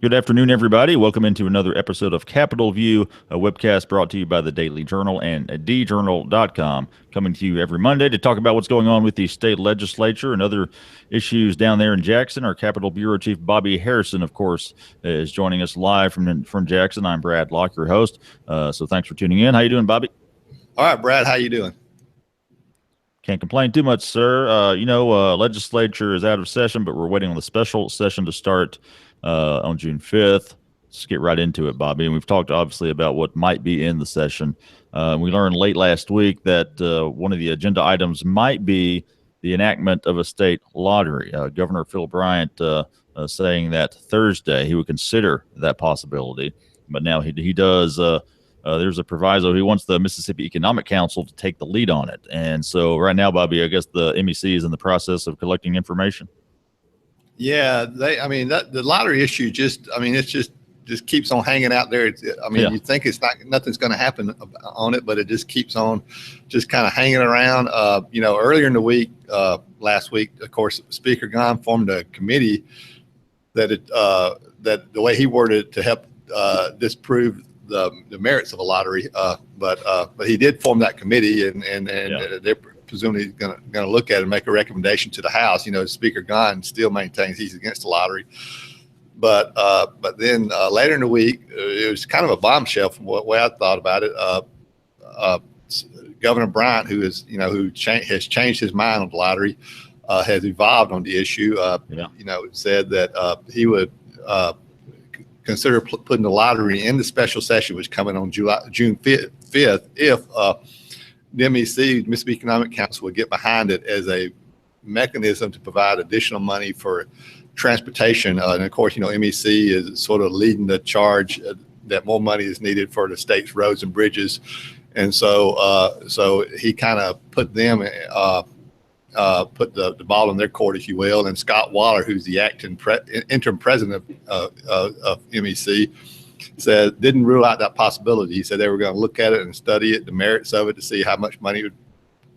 Good afternoon, everybody. Welcome into another episode of Capitol View, a webcast brought to you by the Daily Journal and djournal.com. Coming to you every Monday to talk about what's going on with the state legislature and other issues down there in Jackson. Our Capitol Bureau Chief Bobby Harrison, of course, is joining us live from Jackson. I'm Brad Locke, your host. So thanks for tuning in. How you doing, Bobby? All right, Brad. How you doing? Can't complain too much, sir. Legislature is out of session, but we're waiting on the special session to start on June 5th. Let's get right into it, Bobby. And we've talked obviously about what might be in the session. We learned late last week that one of the agenda items might be the enactment of a state lottery. Governor Phil Bryant saying that Thursday he would consider that possibility. But now he does. There's a proviso. He wants the Mississippi Economic Council to take the lead on it. And so right now, Bobby, I guess the MEC is in the process of collecting information. Yeah, the lottery issue it just keeps on hanging out there. You think nothing's going to happen on it, but it just keeps on just kind of hanging around. Earlier in the week, last week, of course, Speaker Gahn formed a committee that the way he worded it to help disprove the merits of a lottery, but he did form that committee, and they're presumably going to look at it and make a recommendation to the House. Speaker Gahn still maintains he's against the lottery, but then later in the week, it was kind of a bombshell from the way I thought about it. Governor Bryant, who has changed his mind on the lottery, has evolved on the issue. Said that he would consider putting the lottery in the special session, which is coming on June 5th, if the MEC, Mississippi Economic Council, would get behind it as a mechanism to provide additional money for transportation. And of course, MEC is sort of leading the charge that more money is needed for the state's roads and bridges. And so he kind of put them put the ball in their court, if you will. And Scott Waller, who's the interim president of MEC, didn't rule out that possibility. He said they were going to look at it and study it, the merits of it, to see how much money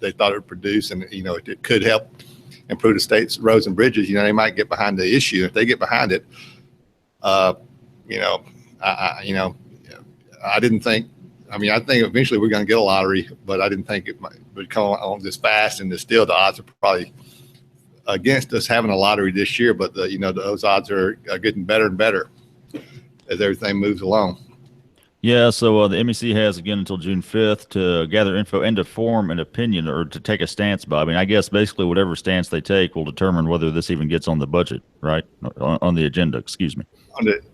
they thought it would produce, and it could help improve the state's roads and bridges. They might get behind the issue. If they get behind it, I didn't think. I think eventually we're going to get a lottery, but I didn't think it would come on this fast. And still, the odds are probably against us having a lottery this year. But those odds are getting better and better as everything moves along. Yeah, so the MEC has again until June 5th to gather info and to form an opinion or to take a stance. Bob, I guess basically whatever stance they take will determine whether this even gets on the budget, right? On the agenda, excuse me.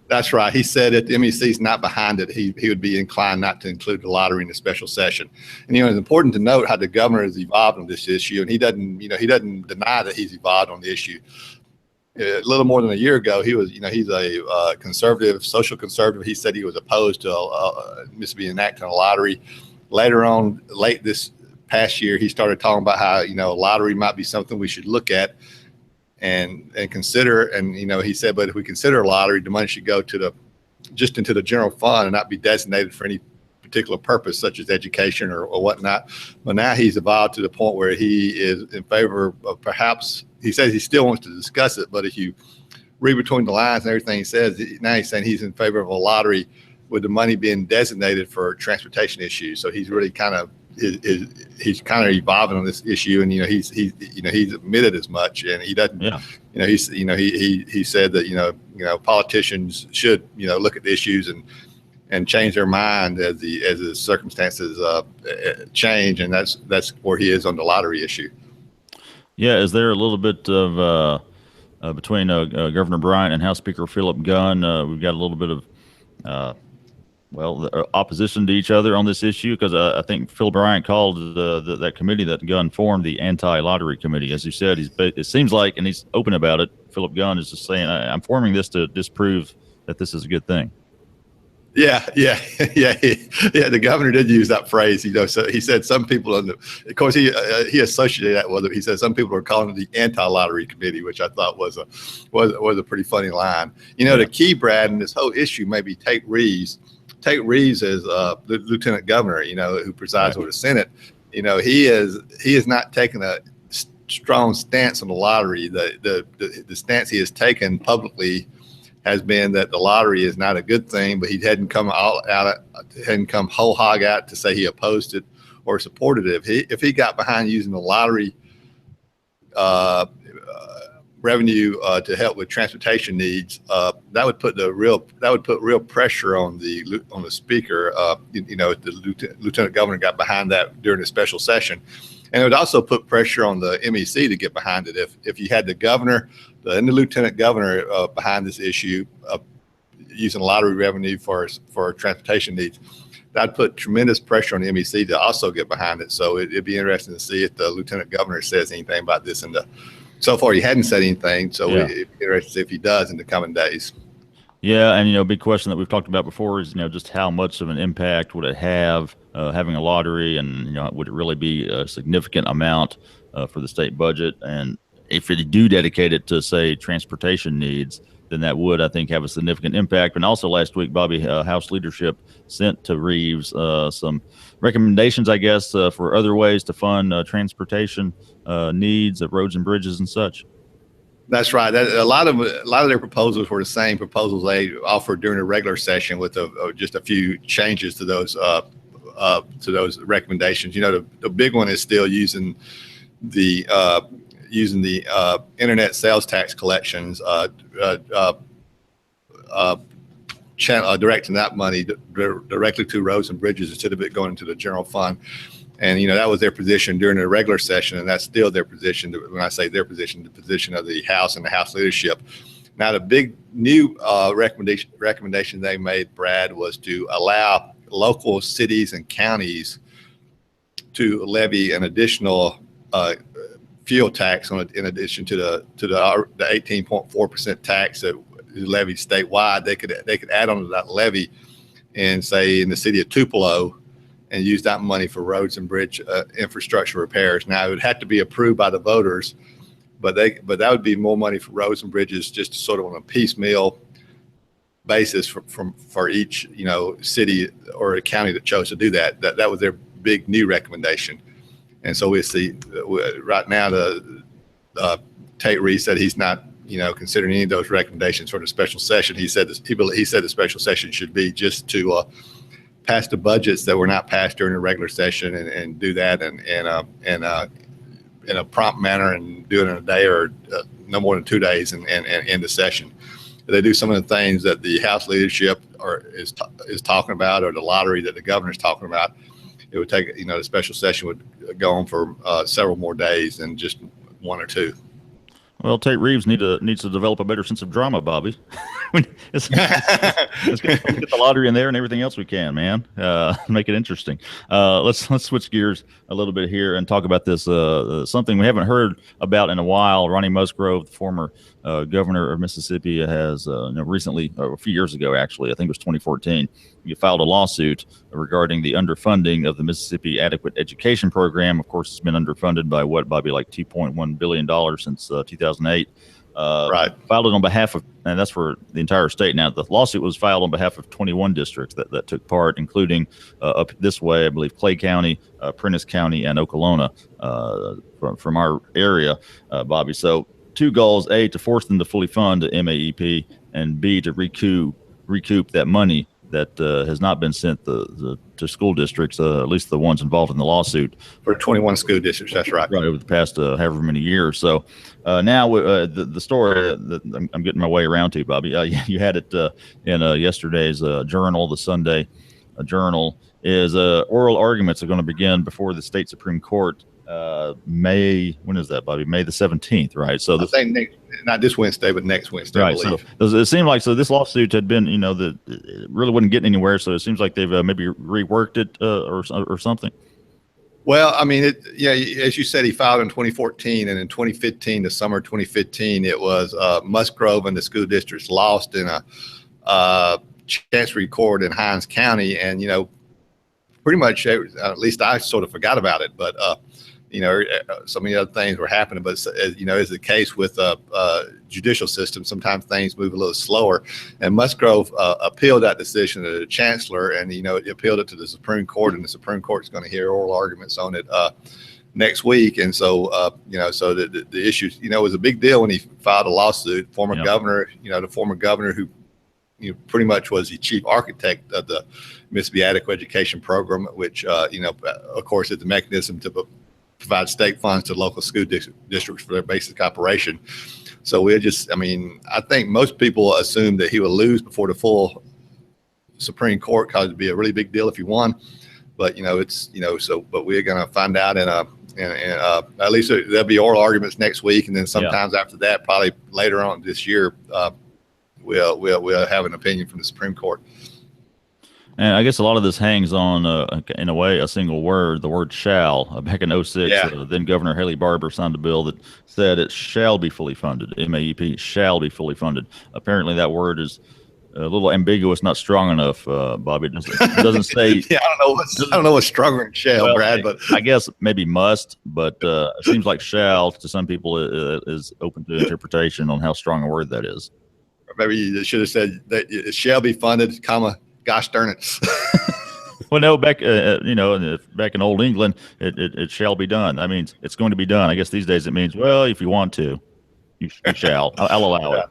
That's right. He said if the MEC is not behind it, he would be inclined not to include the lottery in the special session. And it's important to note how the governor has evolved on this issue, and he doesn't deny that he's evolved on the issue. A little more than a year ago, he's a conservative, social conservative. He said he was opposed to Mississippi enacting a lottery. Later on, late this past year, he started talking about how a lottery might be something we should look at and consider. And he said, but if we consider a lottery, the money should go just into the general fund and not be designated for any particular purpose, such as education or whatnot. But now he's evolved to the point where he is in favor of perhaps. He says he still wants to discuss it, but if you read between the lines and everything he says, now he's saying he's in favor of a lottery with the money being designated for transportation issues. So he's really kind of evolving on this issue, and he's admitted as much, and he doesn't. Yeah. He said that politicians should look at the issues and change their mind as the circumstances change, and that's where he is on the lottery issue. Yeah, is there a little bit of between Governor Bryant and House Speaker Philip Gunn? We've got a little bit of opposition to each other on this issue, because I think Phil Bryant called that committee that Gunn formed the anti-lottery committee. As you said, it seems like, and he's open about it, Philip Gunn is just saying, I'm forming this to disprove that this is a good thing. Yeah. The governor did use that phrase, So he said some people, of course, he associated that with it. He said some people are calling it the anti-lottery committee, which I thought was a pretty funny line. The key, Brad, in this whole issue may be Tate Reeves. Tate Reeves is the lieutenant governor, who presides over the Senate. He is not taking a strong stance on the lottery. The stance he has taken publicly has been that the lottery is not a good thing, but he hadn't come hadn't come whole hog out to say he opposed it or supported it. If he got behind using the lottery revenue to help with transportation needs, that would put real pressure on the speaker. The lieutenant governor got behind that during the special session, and it would also put pressure on the MEC to get behind it. If you had the governor and the lieutenant governor behind this issue, using lottery revenue for transportation needs, that'd put tremendous pressure on the MEC to also get behind it. So it'd be interesting to see if the lieutenant governor says anything about this. So far, he hadn't said anything. So it'd be interesting to see if he does in the coming days. Yeah, and big question that we've talked about before is just how much of an impact would it have having a lottery, and would it really be a significant amount for the state budget? And if you do dedicate it to, say, transportation needs, then that would, I think, have a significant impact. And also last week, Bobby, House leadership sent to Reeves some recommendations, I guess, for other ways to fund transportation needs of roads and bridges and such. That's right. A lot of their proposals were the same proposals they offered during the regular session, with just a few changes to those recommendations. The big one is still using the internet sales tax collections, directing that money directly to roads and bridges instead of it going into the general fund. And, that was their position during the regular session, and that's still their position. When I say their position, the position of the House and the House leadership. Now, the big new recommendation they made, Brad, was to allow local cities and counties to levy an additional fuel tax in addition to the 18.4% tax that is levied statewide. They could add on to that levy, and say in the city of Tupelo, and use that money for roads and bridge infrastructure repairs. Now, it would have to be approved by the voters, but that would be more money for roads and bridges, just sort of on a piecemeal basis for each city or a county that chose to do that. That was their big new recommendation. And so we see right now Tate Reeves said he's not considering any of those recommendations for the special session. He said the special session should be just to pass the budgets that were not passed during the regular session, and do that in a prompt manner, and do it in a day or no more than 2 days, and end the session. If they do some of the things that the House leadership is talking about, or the lottery that the governor's talking about, it would take, the special session would go on for several more days than just 1 or 2. Well, Tate Reeves needs to develop a better sense of drama, Bobby. Let's get the lottery in there and everything else we can, man. Make it interesting. Let's switch gears a little bit here and talk about this something we haven't heard about in a while. Ronnie Musgrove, the former governor of Mississippi, has recently, a few years ago, actually, I think it was 2014, he filed a lawsuit regarding the underfunding of the Mississippi Adequate Education Program. Of course, it's been underfunded by Bobby, like $2.1 billion since 2008. Right. Filed it on behalf of, and that's for the entire state. Now, the lawsuit was filed on behalf of 21 districts that took part, including up this way, I believe, Clay County, Prentiss County, and Okolona from our area, Bobby. So 2 goals: A, to force them to fully fund the MAEP, and B, to recoup that money that has not been sent to school districts, at least the ones involved in the lawsuit. For 21 school districts, that's right. Right, over the past however many years. So now the story that I'm getting my way around to, Bobby, you had it in yesterday's Journal, the Sunday Journal, is oral arguments are going to begin before the state Supreme Court when is that, Bobby? May the 17th, right? So I think not this Wednesday, but next Wednesday, right, I believe. So it seemed like, this lawsuit had been, it really wasn't getting anywhere. So it seems like they've maybe reworked it or something. Well, I mean, as you said, he filed in 2014, and in 2015, the summer of 2015, it was Musgrove and the school districts lost in a chancery court in Hinds County, and pretty much, at least I sort of forgot about it, but so many other things were happening. But as the case with judicial system, sometimes things move a little slower. And Musgrove appealed that decision to the chancellor, and it appealed it to the Supreme Court, and the Supreme Court is going to hear oral arguments on it next week. And so the issue, it was a big deal when he filed a lawsuit. Former governor, the former governor who pretty much was the chief architect of the Mississippi Adequate Education Program, which, of course, is the mechanism to provide state funds to local school districts for their basic operation. So I think most people assumed that he would lose before the full Supreme Court because it'd be a really big deal if he won. But, but we're going to find out and at least there'll be oral arguments next week. And then sometimes after that, probably later on this year, we'll have an opinion from the Supreme Court. And I guess a lot of this hangs on, in a way, a single word, the word shall. Back in 06, then Governor Haley Barbour signed a bill that said it shall be fully funded. MAEP shall be fully funded. Apparently that word is a little ambiguous, not strong enough, Bobby. It doesn't say. Yeah, I don't know what's stronger than shall, Brad, but I guess maybe must, but it seems like shall to some people is open to interpretation on how strong a word that is. Or maybe you should have said that it shall be funded, comma, gosh darn it. Well, no, back back in old England, it shall be done. I mean, it's going to be done. I guess these days it means, well, if you want to, you shall. I'll allow it.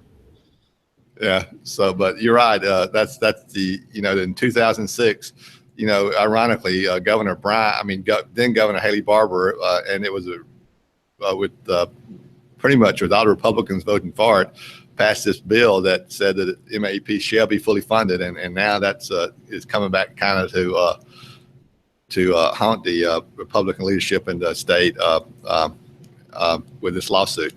Yeah. So, but you're right. That's the in 2006, ironically, Governor Bryan, then Governor Haley Barbour, and it was with pretty much with all the Republicans voting for it, passed this bill that said that MAEP shall be fully funded, and now that's is coming back kind of to haunt the Republican leadership in the state with this lawsuit.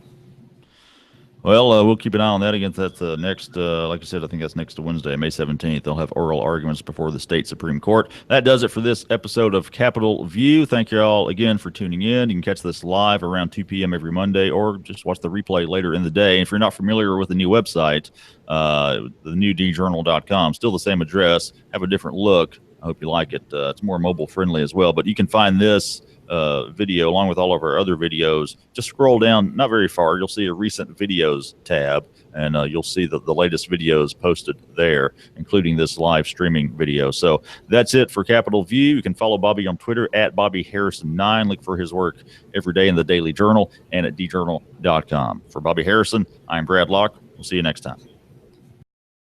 Well, we'll keep an eye on that. Again, that's next, like I said, I think that's next Wednesday, May 17th. They'll have oral arguments before the state Supreme Court. That does it for this episode of Capitol View. Thank you all again for tuning in. You can catch this live around 2 p.m. every Monday, or just watch the replay later in the day. And if you're not familiar with the new website, the new djournal.com, still the same address, have a different look. I hope you like it. It's more mobile friendly as well. But you can find this video along with all of our other videos. Just scroll down not very far. You'll see a recent videos tab, and you'll see the latest videos posted there, including this live streaming video. So that's it for Capitol View. You can follow Bobby on Twitter at BobbyHarrison9. Look for his work every day in the Daily Journal and at djournal.com. For Bobby Harrison, I'm Brad Locke. We'll see you next time.